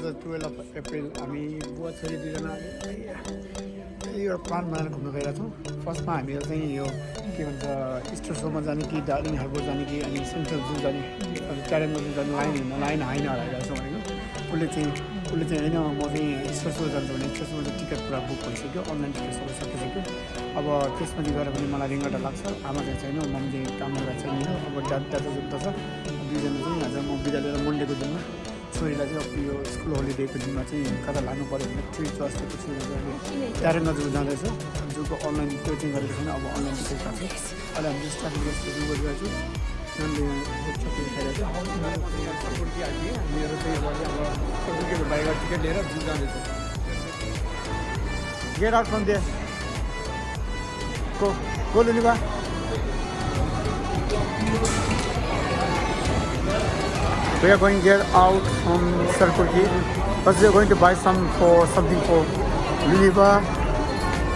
the 12th of April हामी बुवा छोरी दुईजना यो प्लान बनाएर घुम्न गइरहेको छौँ फर्स्टमा हामीहरू चाहिँ यो के भन्छ स्टोर सोमा जाने कि डार्लिङ हार्बर जाने कि अनि सेन्ट्रल जू जाने अनि ट्यारेङ्गा जू जाने लाइन हाइन हराइरहेको छौँ भनेको उसले चाहिँ होइन म चाहिँ स्टोर सो जान्छु भने स्टोर सोमा चाहिँ टिकट पुरा बुक भइसक्यो अनलाइन टिकट सबै सकिसक्यो अब त्यसपछि गएर पनि मलाई रिङ्गटा लाग्छ आमा चाहिँ छैन मम्मी चाहिँ काम गरेर छैन अब दादा जुत्ता छ दुईजना चाहिँ आज म बिदा लिएर मन्डेको दिनमा छोरीलाई चाहिँ अब यो स्कुल होलिडेको दिनमा चाहिँ कता लानु पऱ्यो भने ट्रिप छ अस्तिको छु ट्यारेङ्गा जू जाँदैछ जूको अनलाइन त्यो चाहिँ गरेको छैन अब अनलाइन टिकट भएको छ अहिले हामी स्टार्टिङ जू गरिरहेको छु नानीले चक्लेट खाइरहेको छ हामीहरू चाहिँ अब बाइक टिकट लिएर जू जाँदैछ get out from there go Luniva. We are going to get out from Circle K. First we are going to buy something for Luniva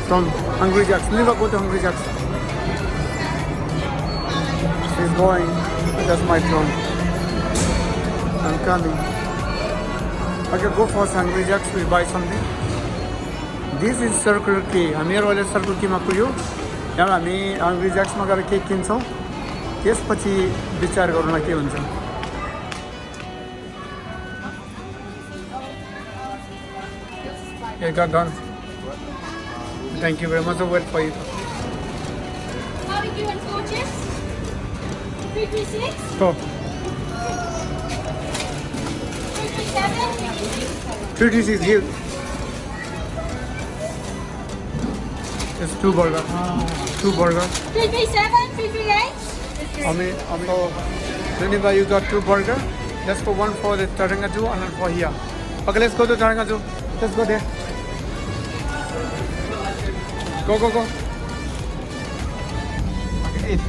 from Hungry Jacks. Luniva, go to Hungry Jacks. She's going. That's my phone. I'm coming. Okay, go for Hungry Jacks. We'll buy something. This is Circle K. हामीहरू अहिले circle केमा पुग्यो यहाँ हामी hungry ज्याक्समा गएर cake किन्छौँ त्यसपछि विचार गरौँला के हुन्छ It got done. Thank you very much. I'll wait for you. Barbecue and coaches. 336. Go. 337. 336 here. It's two burger. 337. 338. So, Luniva, you got two burger. Let's go one for the Taronga Zoo and one for here. Okay, let's go to Taronga Zoo. Let's go there. Go. Okay, eat.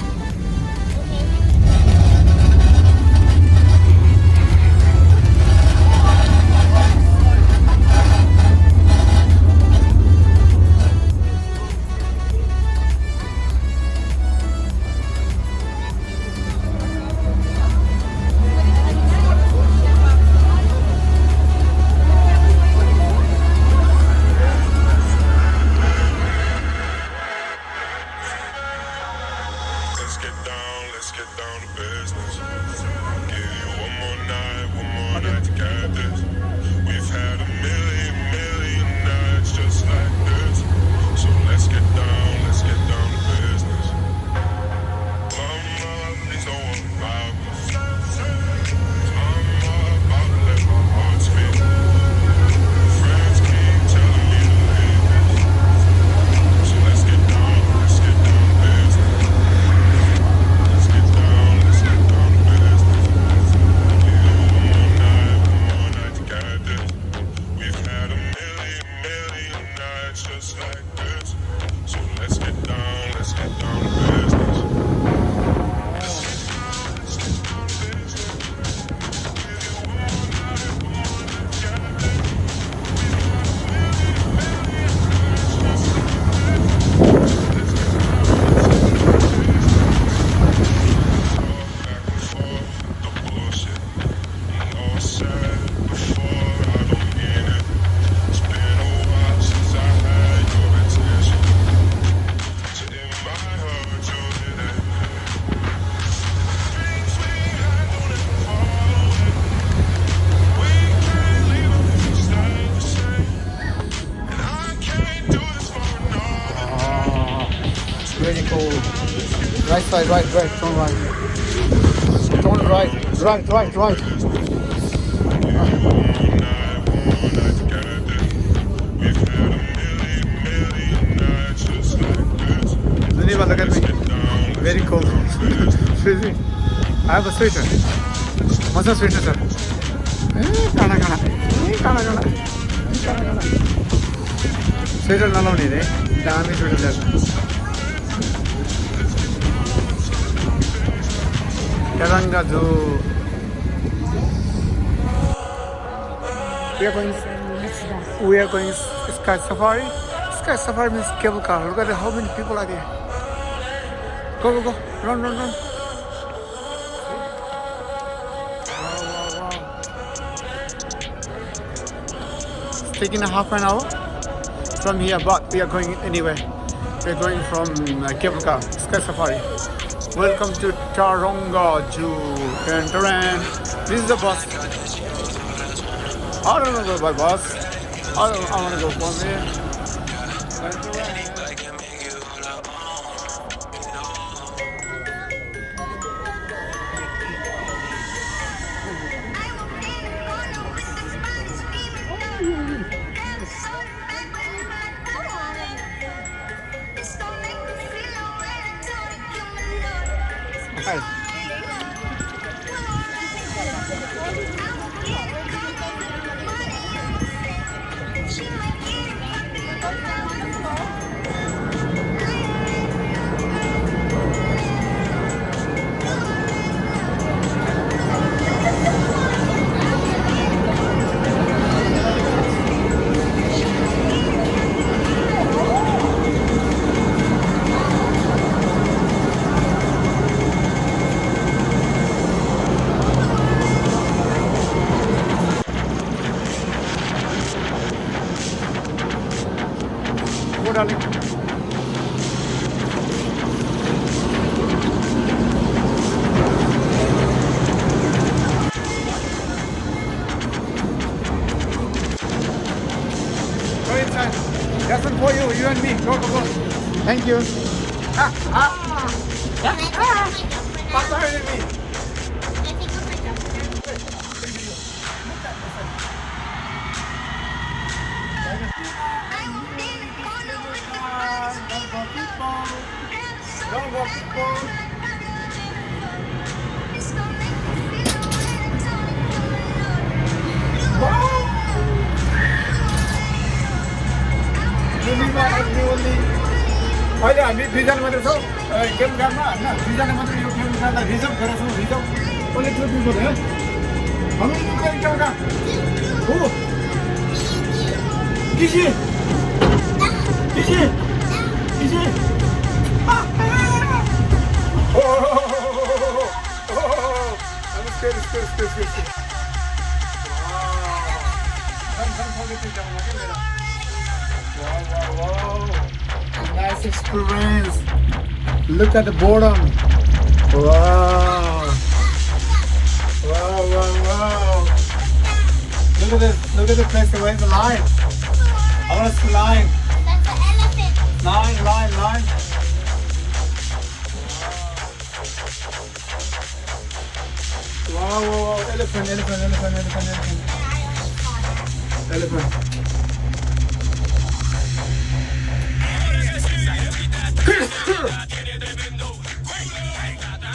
Let's get down to business. Give you one more night to get this. We've had a million nights just like this. So let's get down to business. Mama, please don't worry about me. I'm about to let my heart speak. Friends keep telling me to leave this. So let's get down to business. Just like this. So let's get down to business. Very cold. Right side, right, turn right. Turn right. Luniva, look at me. Very cold. Freezing. I have a sweater. What's a sweater, sir? Kana. Sweater nalaउने रे दामी sweater ल्याएको Taronga Zoo. We are going Sky Safari. Sky Safari means cable car. Look at how many people are there. Go. Run. Wow. taking a half an hour from here, but we are going anyway. We are going from Cable Car Sky Safari. Welcome to Taronga Zoo. Taran. This is the bus. I don't want to go by bus. I want to go from here. Hi. Go, darling. Go inside. That's one for you, you and me. Go, go, go. Thank you. Faster than me. Go, go, people. Luniva only. अहिले हामी दुईजना मात्रै छौँ game ग्राउन्डमा होइन दुईजना मात्रै यो game ग्राउन्डलाई reserve गरेर छौँ रिजर्भ कसले त्यो दिएको भयो हामी एउटा हो किसी किसी किसी I'm scared. Wow. Nice experience. Look at the bottom. Wow. Look at this. Look at the place. Where's the line? I want to see line. That's the elephant. Line. Wow. Elephant.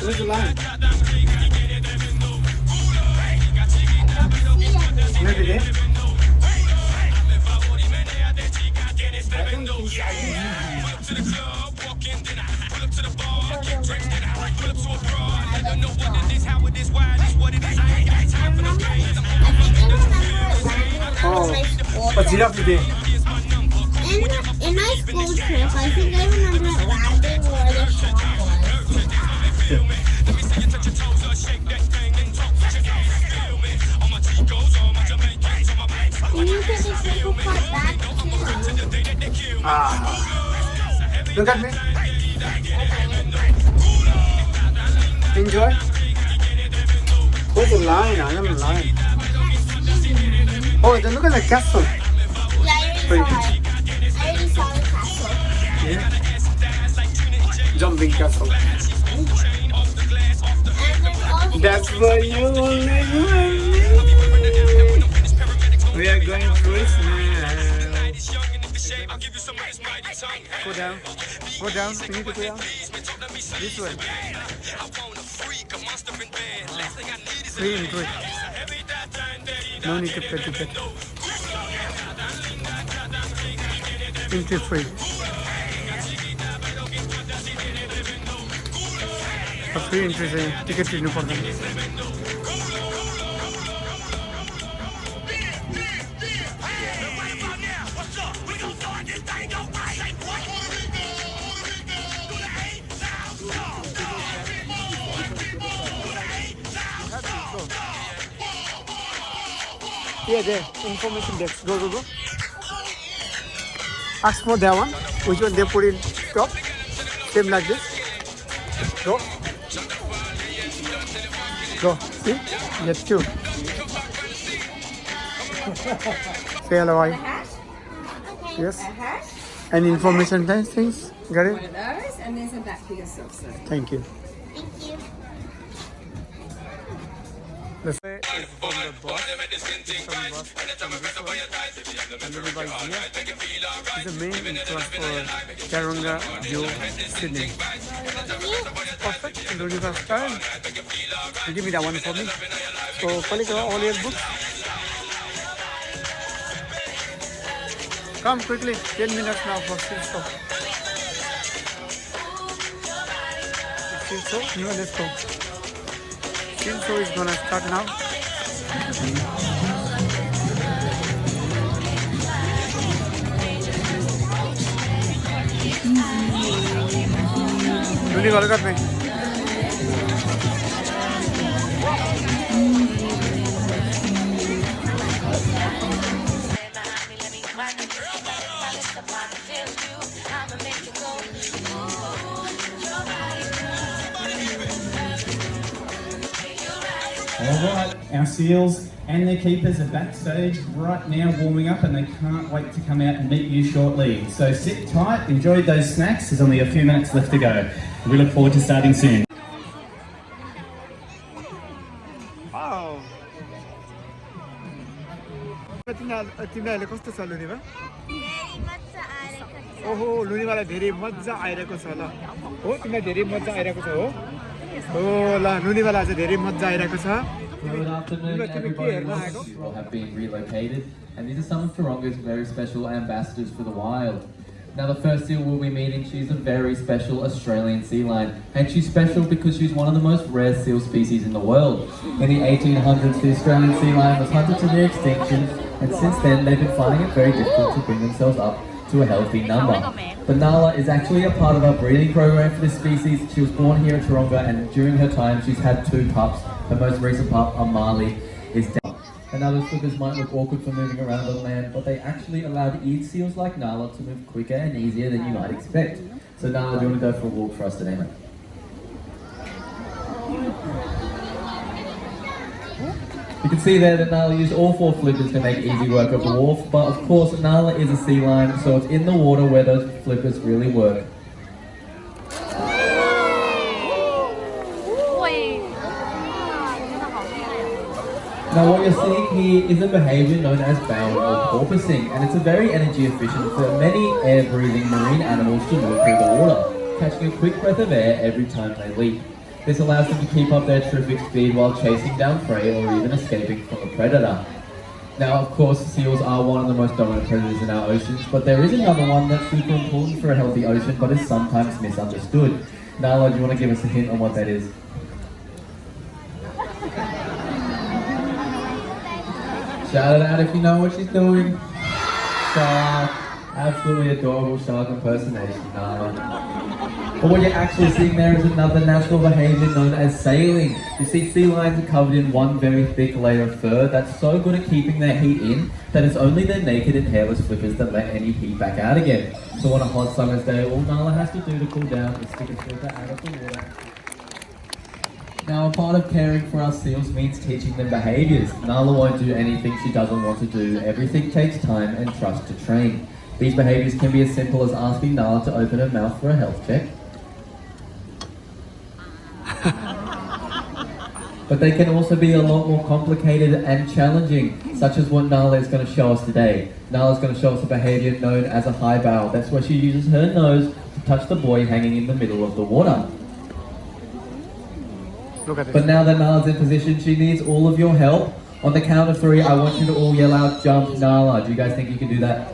Where's the line? Maybe there. A giraffe is there. In my school trip, I think I remember landing where the shark was. And you could just make a cut back too. Look at me. Enjoy. Where's the line? I am the line. Oh, then look at the castle. Yeah, I already saw the castle. Yeah. Jumping castle. And there's also That's why you only we are going through it now. Go down. We need to go down. This way. 3 and 3. No need to pay ticket. Entry free. Free entry से ticket लिनु पर्दैन. Yeah, there. Information desk. Go, go, go. Ask for that one. Which one they put in top? Same like this. Go. Go. See? Get two. Say hello, hi. Yes. And information things. Got it? One of those, and there's a back for yourself, sir. Thank you. Thank you. Let's say it's from the boss. It's from boss. And Luniva is here. It's the main entrance for Taronga, Joe, Sydney. Perfect. Luniva style. Give me that one for me. So, collect all your books. Come quickly. 10 minutes now for still show. Still show? No, let's go. Still show is gonna start now. Luniva, look at me. Alright, our seals and their keepers are backstage right now warming up and they can't wait to come out and meet you shortly. So sit tight, enjoy those snacks, there's only a few minutes left to go. We look forward to starting soon. Wow. तिमीहरूले कस्तो छ लुनिभा? ओहो लुनिभालाई धेरै मजा आइरहेको छ ल हो तिमीलाई धेरै मजा आइरहेको छ हो हो ल लुनिभालाई चाहिँ धेरै मजा आइरहेको छ Good afternoon, everybody. We all have been relocated, and these are some of Taronga's very special ambassadors for the wild. Now, the first seal we'll be meeting, she's a very special Australian sea lion, and she's special because she's one of the most rare seal species in the world. In the 1800s, the Australian sea lion was hunted to near extinction, and since then, they've been finding it very difficult to bring themselves up to a healthy number. But Nala is actually a part of our breeding program for this species. She was born here in Taronga, and during her time, she's had 2 pups. Her most recent pup, Amali, is dead. And other flippers might look awkward for moving around on land, but they actually allowed eared seals like Nala to move quicker and easier than you might expect. So Nala, do you want to go for a walk for us today, mate? You can see there that Nala used all 4 flippers to make easy work of the wharf, but of course Nala is a sea lion, so it's in the water where those flippers really work. Now what you're seeing here is a behaviour known as bowing or porpoising, and it's a very energy efficient for many air-breathing marine animals to move through the water, catching a quick breath of air every time they leap. This allows them to keep up their terrific speed while chasing down prey or even escaping from a predator. Now of course seals are one of the most dominant predators in our oceans, but there is another one that's super important for a healthy ocean but is sometimes misunderstood. Nala, do you want to give us a hint on what that is? Shout it out if you know what she's doing. Shark. Absolutely adorable shark impersonation, Nala. But what you're actually seeing there is another natural behaviour known as sailing. You see, sea lions are covered in one very thick layer of fur that's so good at keeping their heat in that it's only their naked and hairless flippers that let any heat back out again. So on a hot summer's day, all Nala has to do to cool down is stick a filter out of the water. Now, a part of caring for our seals means teaching them behaviours. Nala won't do anything she doesn't want to do. Everything takes time and trust to train. These behaviours can be as simple as asking Nala to open her mouth for a health check. But they can also be a lot more complicated and challenging, such as what Nala is going to show us today. Nala is going to show us a behaviour known as a high bow. That's where she uses her nose to touch the buoy hanging in the middle of the water. Look at this. But now that Nala's in position, she needs all of your help. On the count of 3, I want you to all yell out, "Jump, Nala." Do you guys think you can do that?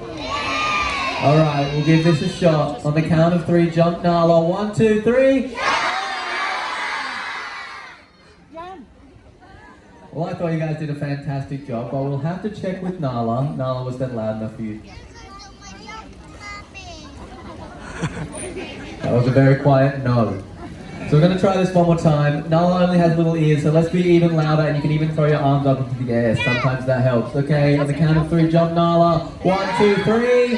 Alright, we'll give this a shot. On the count of 3, jump, Nala. 1, 2, 3. Well, I thought you guys did a fantastic job, but we'll have to check with Nala. Nala, was that loud enough for you? That was a very quiet no. So we're going to try this one more time. Nala only has little ears, so let's be even louder, and you can even throw your arms up into the air. Sometimes that helps. Okay, on the count of 3, jump Nala. 1, 2, 3.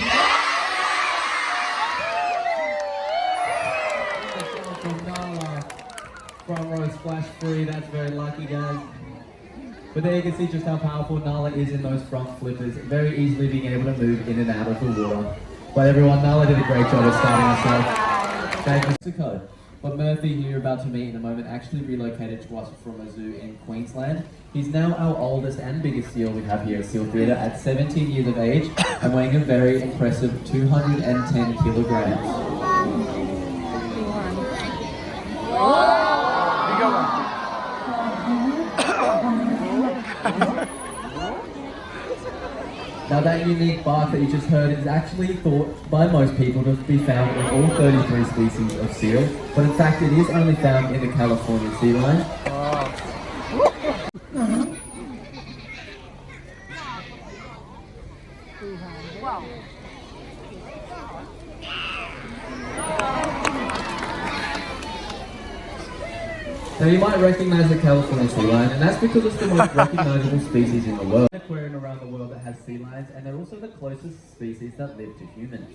From Nala. Front row splash free. That's very lucky, guys. But there you can see just how powerful Nala is in those front flippers, very easily being able to move in and out of the water. But everyone, Nala did a great job of starting us off. Thank you, Mexico. But Murphy, who you're about to meet in a moment, actually relocated to us from a zoo in Queensland. He's now our oldest and biggest seal we have here at Seal Theatre at 17 years of age and weighing a very impressive 210 kilograms. Now that unique bark that you just heard is actually thought by most people to be found in all 33 species of seal, but in fact it is only found in the California sea line. Now you might recognize the California sea lion, and that's because it's the most recognizable species in the world. Aquarium around the world that has sea lions, and they're also the closest species that live to humans.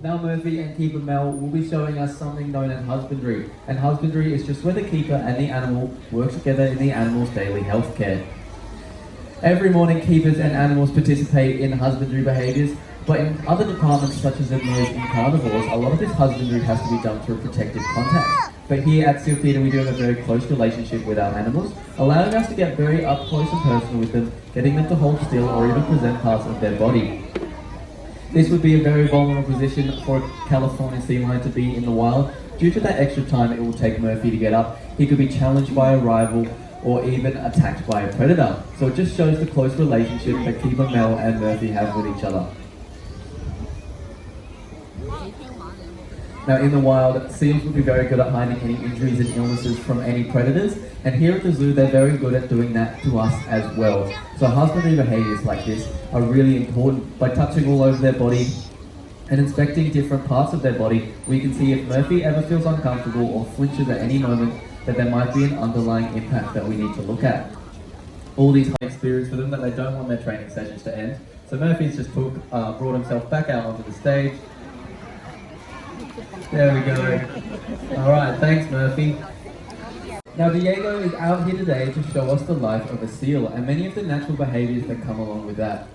Now Murphy and keeper Mel will be showing us something known as husbandry, and husbandry is just where the keeper and the animal work together in the animal's daily health care. Every morning keepers and animals participate in husbandry behaviours, but in other departments such as in those in carnivores, a lot of this husbandry has to be done through protective contact. But here at Seal Theatre we do have a very close relationship with our animals, allowing us to get very up close and personal with them, getting them to hold still or even present parts of their body. This would be a very vulnerable position for a California sea lion to be in the wild. Due to that extra time it will take Murphy to get up, he could be challenged by a rival or even attacked by a predator. So it just shows the close relationship that keeper Mel and Murphy have with each other. Now in the wild, seals would be very good at hiding any injuries and illnesses from any predators, and here at the zoo they're very good at doing that to us as well. So husbandry behaviours like this are really important. By touching all over their body and inspecting different parts of their body, we can see if Murphy ever feels uncomfortable or flinches at any moment, that there might be an underlying impact that we need to look at. All these high experience for them that they don't want their training sessions to end. So Murphy's just brought himself back out onto the stage. There we go. Alright, thanks Murphy. Now Diego is out here today to show us the life of a seal and many of the natural behaviours that come along with that.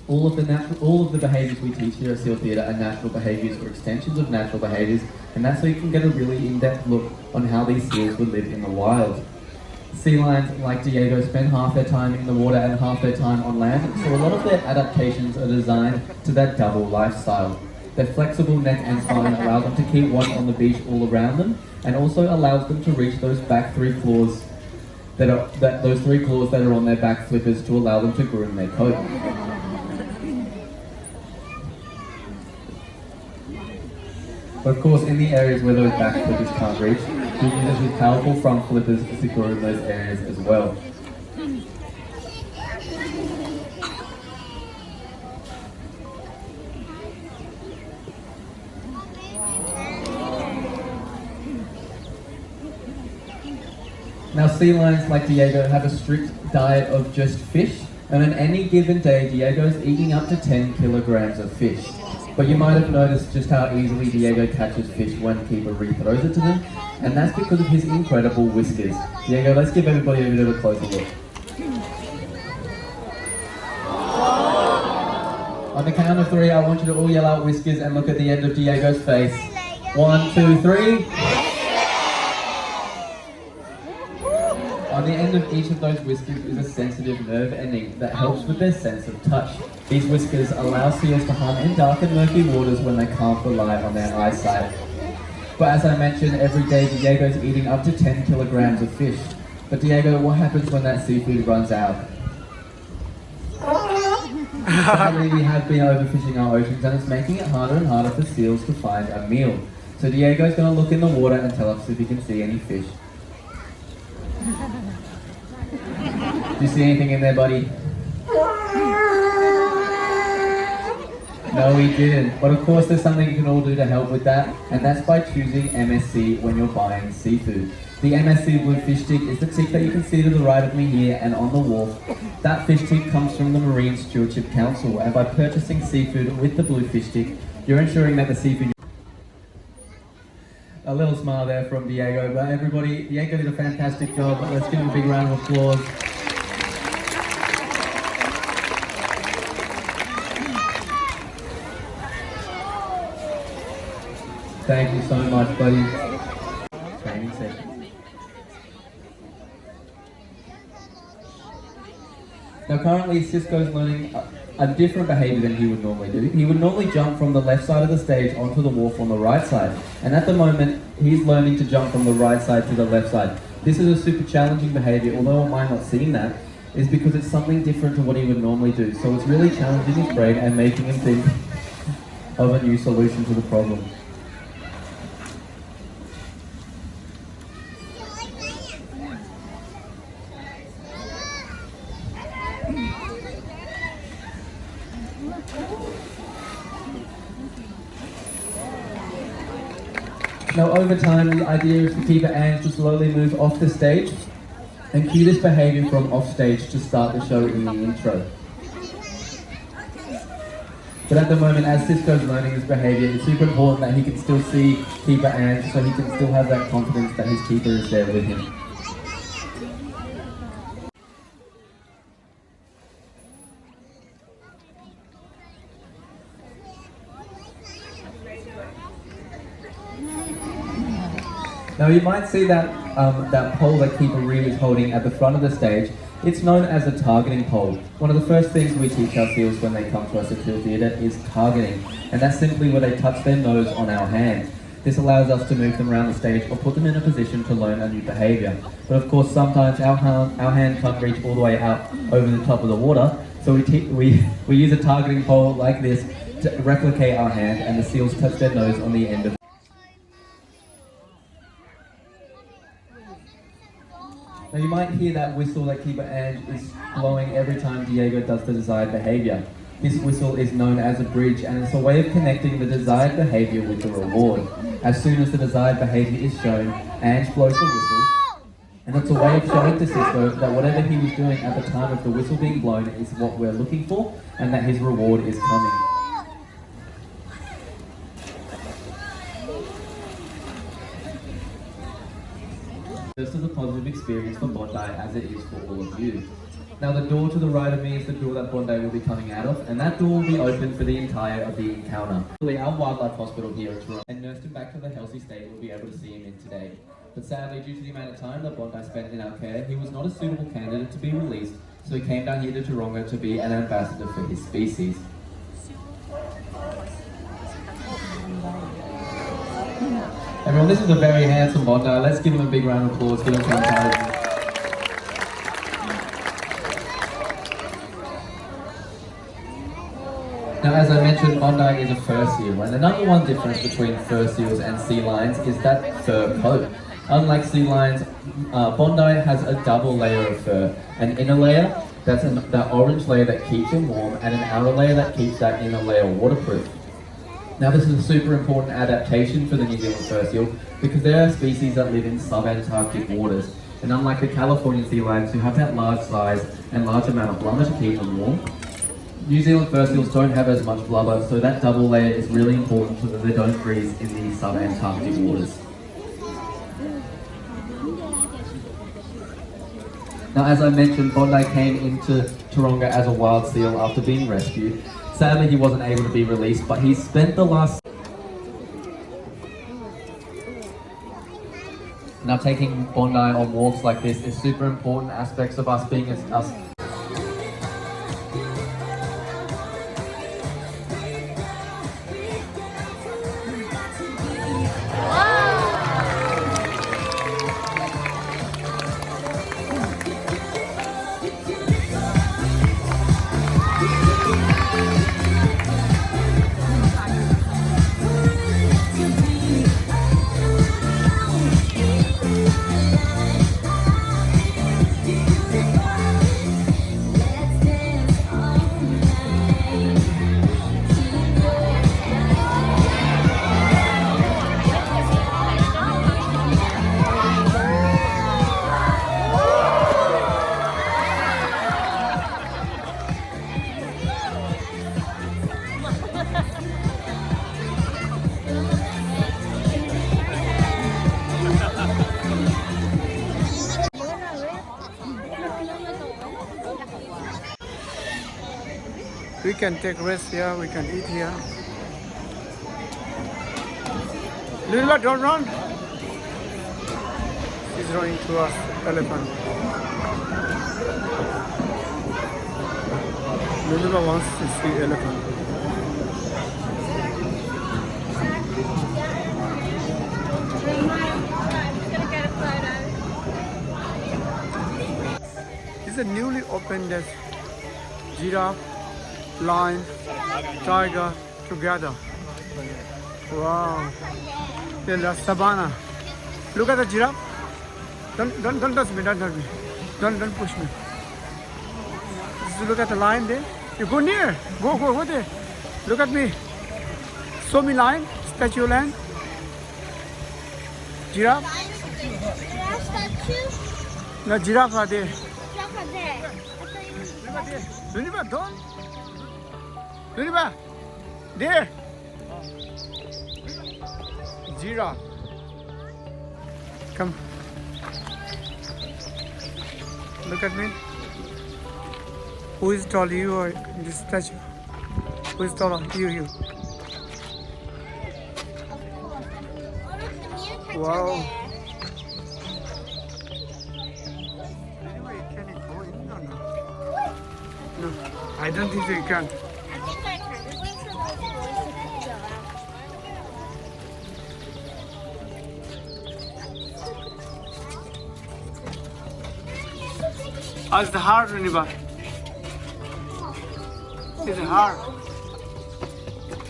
All of the behaviours we teach here at Seal Theatre are natural behaviours or extensions of natural behaviours, and that's so you can get a really in-depth look on how these seals would live in the wild. Sea lions, like Diego, spend half their time in the water and half their time on land, so a lot of their adaptations are designed to that double lifestyle. Their flexible neck and spine allows them to keep warm on the beach all around them, and also allows them to reach those back three claws that are on their back flippers to allow them to groom their coat. But of course, in the areas where those back flippers can't reach, he uses his powerful front flippers to groom those areas as well. Now sea lions like Diego have a strict diet of just fish, and on any given day Diego is eating up to 10 kilograms of fish. But you might have noticed just how easily Diego catches fish when keeper re-throws it to them, and that's because of his incredible whiskers. Diego, let's give everybody a bit of a closer look. On the count of 3, I want you to all yell out whiskers and look at the end of Diego's face. 1, 2, 3. On the end of each of those whiskers is a sensitive nerve ending that helps with their sense of touch. These whiskers allow seals to hunt in dark and murky waters when they can't rely on their eyesight. But as I mentioned, every day Diego's eating up to 10 kilograms of fish. But Diego, what happens when that seafood runs out? Sadly, we have been overfishing our oceans, and it's making it harder and harder for seals to find a meal. So Diego's going to look in the water and tell us if he can see any fish. Do you see anything in there, buddy? No, we didn't. But of course, there's something you can all do to help with that, and that's by choosing MSC when you're buying seafood. The MSC blue fish stick is the tick that you can see to the right of me here and on the wharf. That fish stick comes from the Marine Stewardship Council, and by purchasing seafood with the blue fish stick, you're ensuring that the seafood... A little smile there from Diego, but everybody, Diego did a fantastic job. Let's give him a big round of applause. Thank you so much, buddy. Training session. Now currently Cisco's learning a different behaviour than he would normally do. He would normally jump from the left side of the stage onto the wharf on the right side. And at the moment, he's learning to jump from the right side to the left side. This is a super challenging behaviour, although it might not seem that, is because it's something different to what he would normally do. So it's really challenging his brain and making him think of a new solution to the problem. Now over time, the idea is to keep Ange to slowly move off the stage and cue this behaviour from off stage to start the show in the intro. But at the moment, as Cisco's learning this behaviour, it's super important that he can still see keeper Ange, so he can still have that confidence that his keeper is there with him. Now you might see that that pole that Keeper Reed is holding at the front of the stage. It's known as a targeting pole. One of the first things we teach our seals when they come to us at Field Theatre is targeting, and that's simply where they touch their nose on our hand. This allows us to move them around the stage or put them in a position to learn a new behaviour. But of course sometimes our hand can't reach all the way out over the top of the water, so we use a targeting pole like this to replicate our hand, and the seals touch their nose on the end of. Now you might hear that whistle that Keeper Ange is blowing every time Diego does the desired behaviour. This whistle is known as a bridge, and it's a way of connecting the desired behaviour with the reward. As soon as the desired behaviour is shown, Ange blows the whistle, and it's a way of showing to Cisco that whatever he was doing at the time of the whistle being blown is what we're looking for, and that his reward is coming. Just as a positive experience for Bondi as it is for all of you. Now the door to the right of me is the door that Bondi will be coming out of, and that door will be open for the entire of the encounter. Our wildlife hospital here at Taronga and nursed him back to the healthy state we'll be able to see him in today. But sadly, due to the amount of time that Bondi spent in our care, he was not a suitable candidate to be released, so he came down here to Taronga to be an ambassador for his species. Everyone, this is a very handsome Bondi. Let's give him a big round of applause. Give him some encouragement. Now, as I mentioned, Bondi is a fur seal, and the number one difference between fur seals and sea lions is that fur coat. Unlike sea lions, Bondi has a double layer of fur. An inner layer, that's that orange layer that keeps him warm, and an outer layer that keeps that inner layer waterproof. Now this is a super important adaptation for the New Zealand fur seal because there are species that live in subantarctic waters, and unlike the Californian sea lions who have that large size and large amount of blubber to keep them warm, New Zealand fur seals don't have as much blubber, so that double layer is really important so that they don't freeze in the subantarctic waters. Now as I mentioned, Bondi came into Taronga as a wild seal after being rescued. Sadly, he wasn't able to be released, but he spent the last... Now, taking Bondi on walks like this is super important aspects of us being us. We can take rest here, we can eat here. Luniva, don't run! She's running towards elephant. Luniva wants to see elephant. It's a newly opened giraffe, lion, tiger together. Wow. The savannah. Look at the giraffe. Don't touch me, don't touch me. Don't push me. Just look at the lion there. You go near. Go there. Look at me. Show me lion, statue lion. Giraffe. Giraffe statue? No, giraffe are there. Giraffe are there. I thought you Luniva, don't. Luniva, there. Giraffe. Come. Look at me. Who is taller, you or this statue? Who is taller? You. Wow. Anyway, can it go in? No, I don't think so you can. I think I can. Just wait for those boys to go out. How's the heart, Luniva? Is it hard?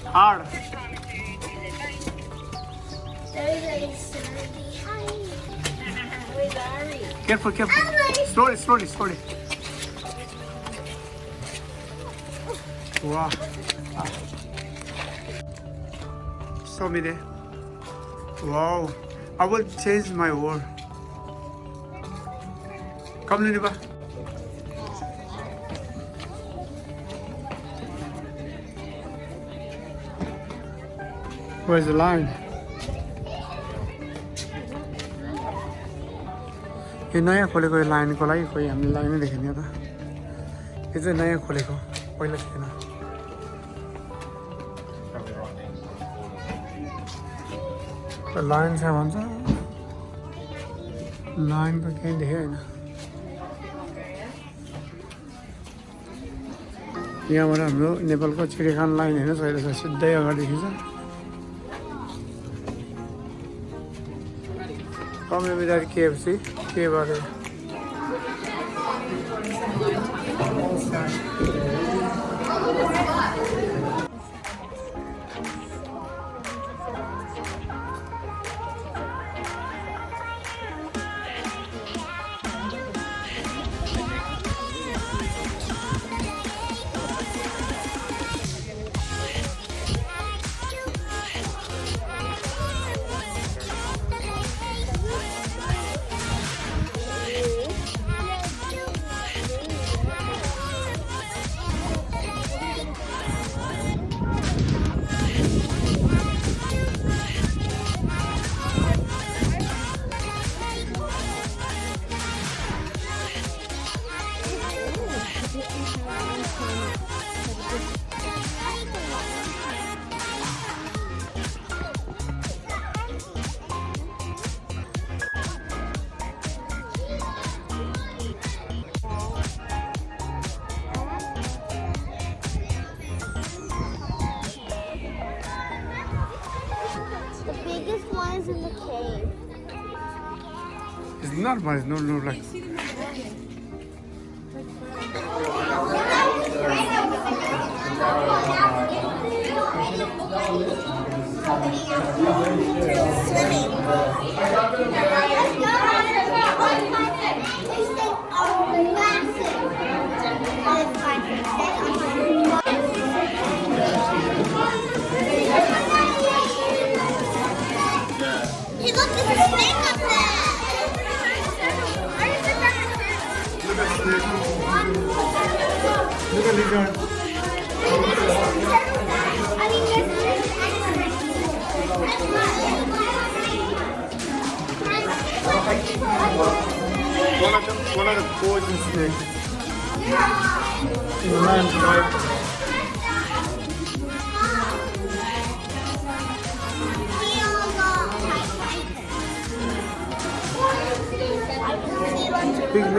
Hard. Very sorry. Careful. Slowly. Wow. Show me there. Wow. I will change my word. Come, Luniva. Where's the line? ये नयाँ खोलेको यो लाइनको लागि कोही हामीले लाइनै देखेन त यो चाहिँ नयाँ खोलेको पहिला थिएन लाइन छ भन्छ लाइन त केही देखेँ होइन यहाँबाट हाम्रो नेपालको चिडियाखाना लाइन हेर्नुहोस् अहिले छ सिधै अगाडिदेखि छ Come with that KFC. The biggest one is in the cave. It's not much, no, like. Hey, look, there's a snake up there. Look at lizard. I mean, One of the poison snakes. In the land, right?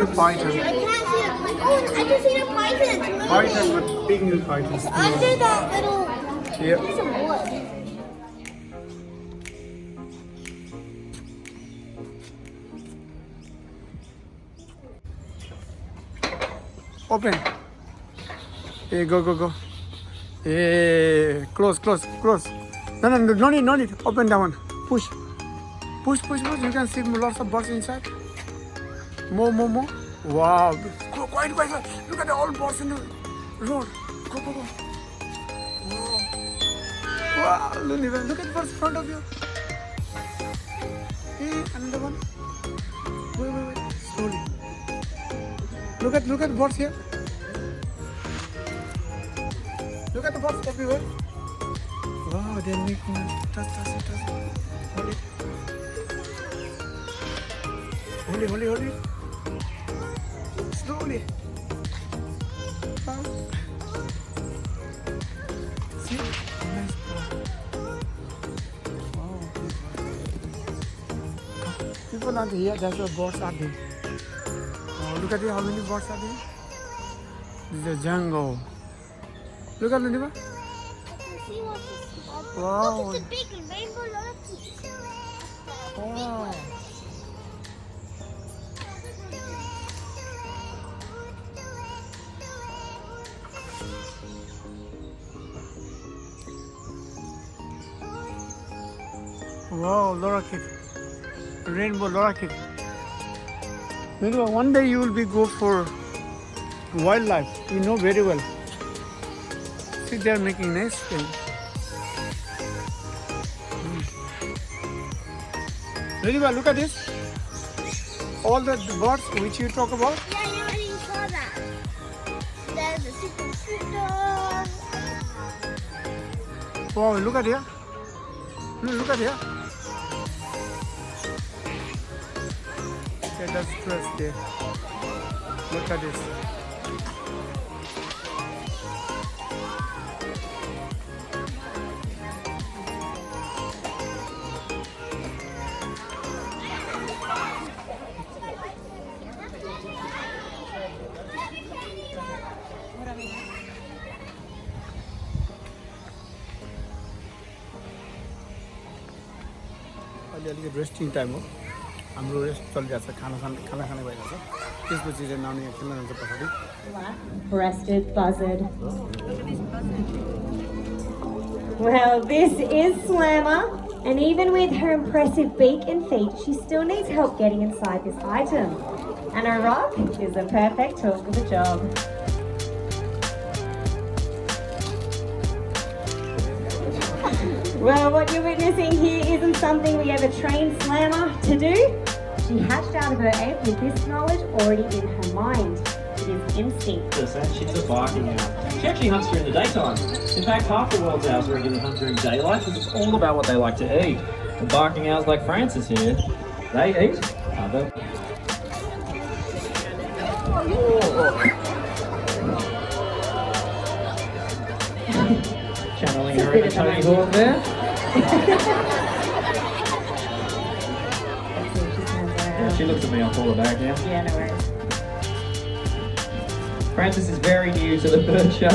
a python. I can't see a python. Oh, I can see the python. Python, but big new pythons. Under that little. Yeah. There's some wood. Open. Hey, go. Hey, close. No, no need. Open that one. Push. You can see lots of birds inside. More. Wow. Go, quiet. Look at all birds in the road. Go. Wow, Luniva. Look at birds in front of you. Hey, another one. Wait. Slowly. Look at birds here. Look at the birds everywhere. Wow, they're making touch. Hold it. Slowly. See? Nice bird. Wow. People aren't here, that's why birds are there. Oh, look at how many birds are there. This is a jungle. Look at Luniva. Wow. Look, it's a big rainbow lorikeet. Wow. Wow, lorikeet. Rainbow lorikeet. Luniva, one day you will be go for wildlife. You know very well. See, they are making nice thing. Luniva, look at this. All the birds which you talk about. Yeah, you already saw that. There's a super. Wow, look at here. Look at here. Yeah, that's stress there. Look at this. अलिअलि resting time हो हाम्रो rest चलिरहेको छ खाना खाने भइरहेको छ त्यसपछि चाहिँ नानी खेल्न जान्छ पछाडि Breasted buzzard. Well, this is Slammer, and even with her impressive beak and feet, she still needs help getting inside this item. And a rock is a perfect tool for the job. Well, what you're witnessing here isn't something we ever trained Slammer to do. She hatched out of her egg with this knowledge already in her mind. It is instinct. She's a barking owl. She actually hunts during the daytime. In fact, half the world's owls regularly hunt during daylight because it's all about what they like to eat. The barking owls like Francis here, they eat other. Channeling her inner Tony Hawk there. Yeah, she looks at me, I'll pull her back now. Yeah, no worries. Frances is very new to the bird show.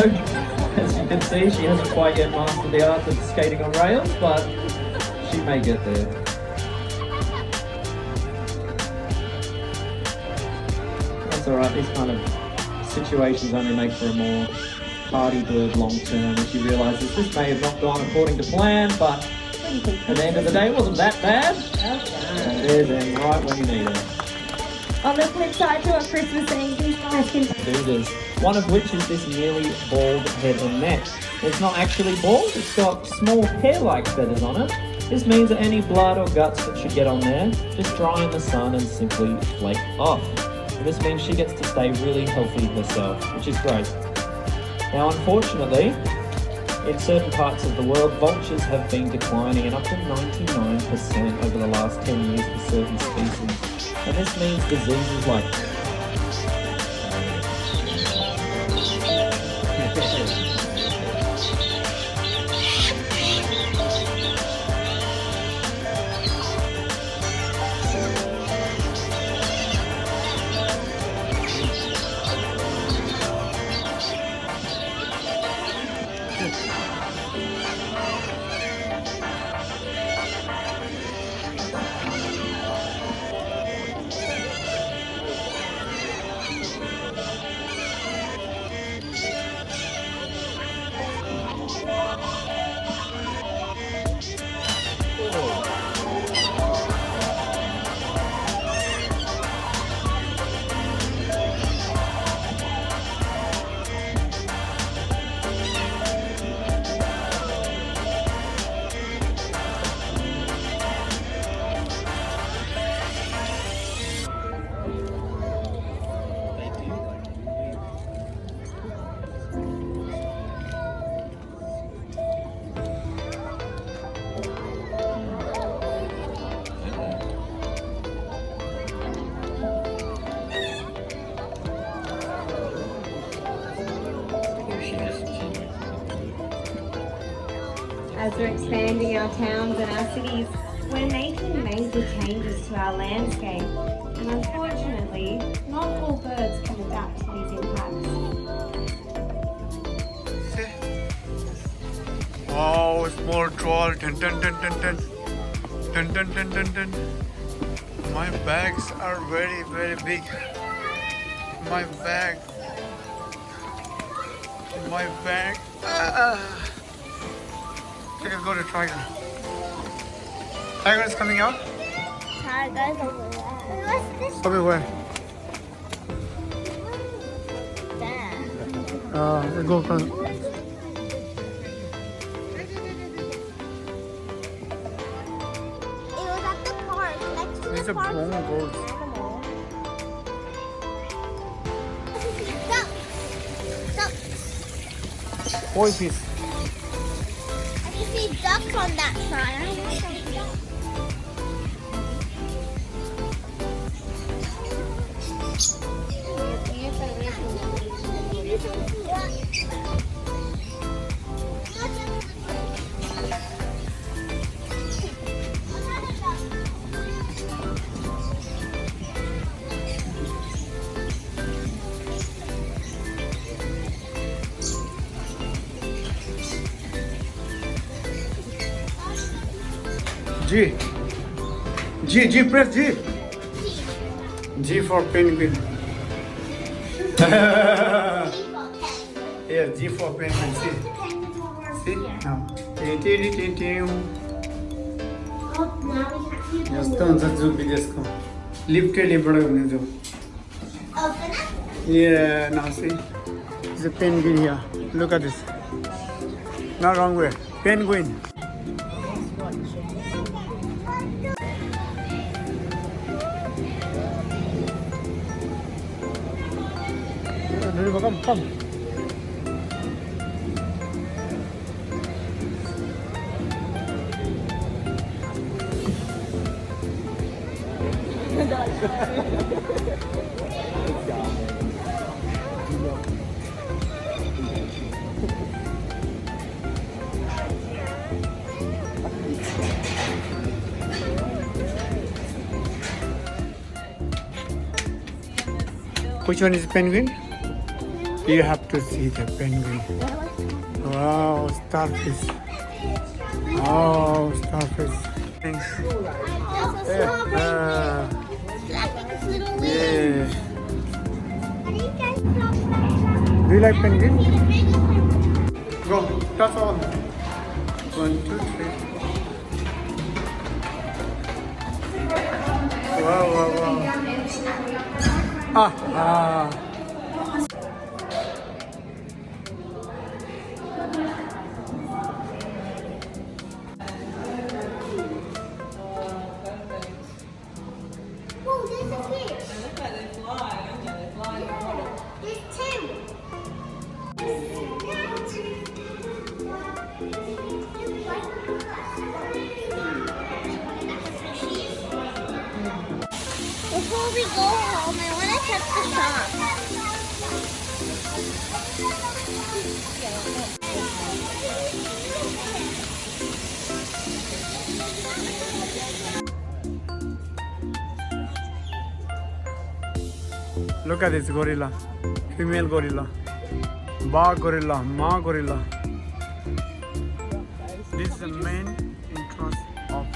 As you can see, she hasn't quite yet mastered the art of skating on rails, but she may get there. That's alright, these kind of situations only make for a more hardy bird long term, and she realises this may have not gone according to plan, but at the end of the day it wasn't that bad. And there's them right when you need her. On the flip side to what Chris was saying, these guys can Do this. One of which is this nearly bald head and neck. It's not actually bald, it's got small hair-like feathers on it. This means that any blood or guts that should get on there just dry in the sun and simply flake off. And this means she gets to stay really healthy herself, which is great. Now unfortunately, in certain parts of the world, vultures have been declining and up to 99% over the last 10 years for certain species. And this means diseases like As we're expanding our towns and our cities, we're making major changes to our landscape. And unfortunately, not all birds can adapt to these impacts. Wow, small troll. Dun, dun, dun, dun, dun. Dun, dun, dun, dun, dun. My bags are very, very big. My bag. Let's go to Tiger. Tiger is coming out? Tiger's over there. What's this? Over where? There. Let's go from. It was at the park. Next to There's the a park. bone goat. Duck. Boy fish. I can see ducks on that side. I want some ducks. G. Press G. G for penguin. Yeah, G for penguin. See? Now. यस्तो हुन्छ जू विदेशको लिफ्टै लिफ्टबाट हुने जू Open it. Yeah, now see. It's a penguin here. Look at this. Not wrong way. Penguin. Come. Which one is penguin? You have to see the penguin. Wow, starfish. Oh, starfish. Thanks. Yeah. Do you like penguin? Go, that's all. 1, 2, 3. Wow. Ah. Oh, there's a fish. They fly, don't they? They fly in the water. There's two. Before we go home, I want to check the shop. Look at this gorilla. Female gorilla. Ba gorilla. Ma gorilla. This is the main entrance of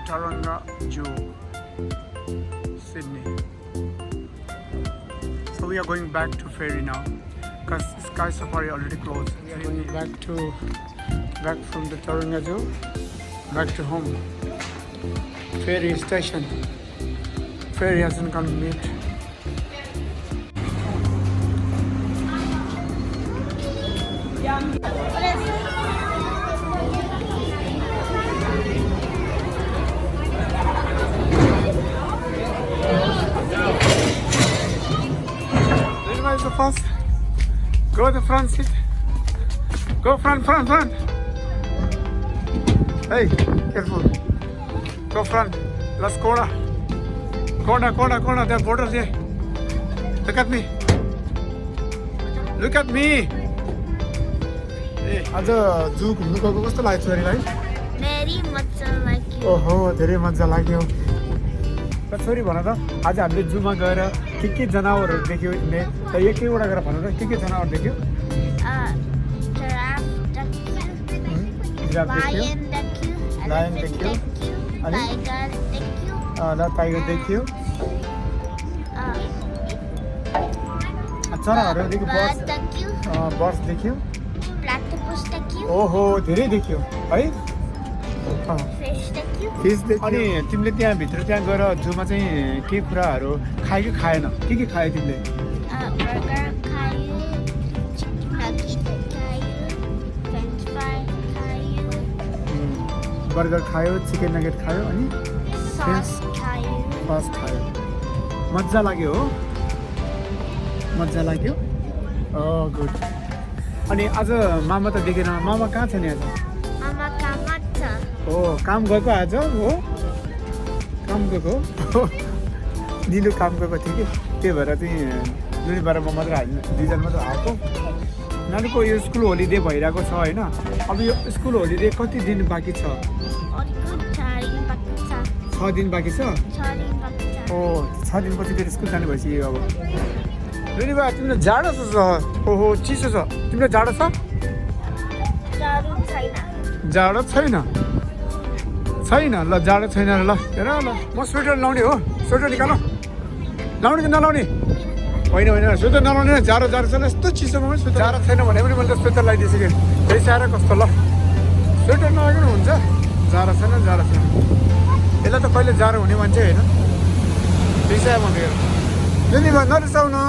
Taronga Zoo, Sydney. So we are going back to ferry now because Sky Safari already closed. We are going back from the Taronga Zoo back to home. Ferry station. Ferry hasn't come yet. Is the first. Go the front seat. Go front. Hey, careful. Go front. Let's corner. There border there. Look at me. आज जू घुम्नु गएको कस्तो लाग्यो छोरीलाई Very much like you. ओहो धेरै मजा लाग्यो र छोरी भन त आज हामीले जूमा गएर के जनावरहरू देख्यो तिमीले र एकैवटा गरेर भन त के जनावर देख्यो Giraffe, जिराफ देख्यो lion, Lion elephant, देखियो। अनि? tiger, ल टाइगर देख्यो चराहरू देख्यो bird, बर्ड्स देख्यो platypus, ओहो धेरै देख्यो है fish, फिस देख्यो अनि तिमीले त्यहाँ भित्र त्यहाँ गएर जूमा चाहिँ के कुराहरू खायो कि खाएन के खायो तिमीले burger, kayu, chicken nuggets, kayu, french fry, kayu, burger खायो चिकन नगेट खायो अनि sauce, kayu. फर्स्ट खायो मजा लाग्यो हो मजा लाग्यो गुड अनि आज मामा त देखेन मामा कहाँ छ नि आज Mama kamata. हो काम गएको आज हो काम गएको निलु काम गएको थियो कि त्यही भएर चाहिँ लुनिबाट म मात्र दुईजना मात्र आएको नानीको यो स्कुल होलिडे भइरहेको छ होइन अब यो स्कुल होलिडे कति दिन बाँकी छ 6 दिन बाँकी छ ओ 6 दिनपछि फेरि स्कुल जाने भइसक्यो अब लुनिबा तिमीलाई जाडो छ ओहो चिसो छ तिमीलाई जाडो छ जाडो छैन ल जाडो छैन ल हेर ल म स्वेटर लाउने हो स्वेटर निकाल लाउने कि नलाउने होइन स्वेटर नलाउने जाडो छ ल यस्तो चिसोमा पनि स्वेटर जाडो छैन भने पनि मैले त स्वेटर लगाइदिएछु कि पैसा कस्तो ल स्वेटर नलाएको हुन्छ जाडो छैन यसलाई त कहिले जाडो हुने मान्छे होइन पैसा भन्दै लुनिबा नरिसाउनु